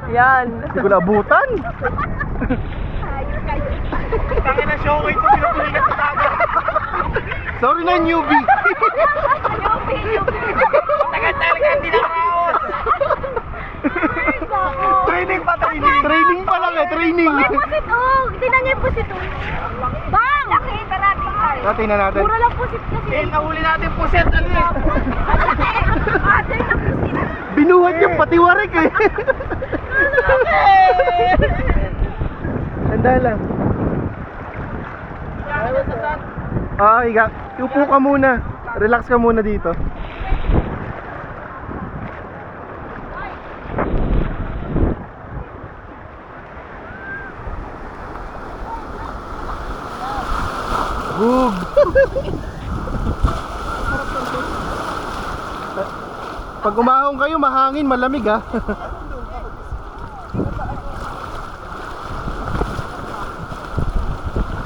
Yan. Hindi ko naabutan. Tangin na show ko ito, pinapuli ka sa dagat. Sorry na, newbie. Tagal talaga hindi nakaraos. Training pa, training. Training pa lang eh, training. Pusit, oh. Tingnan niyo yung pusit, oh. Bang! Nakita natin tayo. Tingnan natin. Mura lang pusit kasi. Eh, nahuli natin puset. Ano eh? Ate na pusit. Binuhat yung patiwarik eh. Handa lang. Higa. Upo ka muna. Relax ka muna dito. Hug. Pag umahon kayo, mahangin, malamig ah.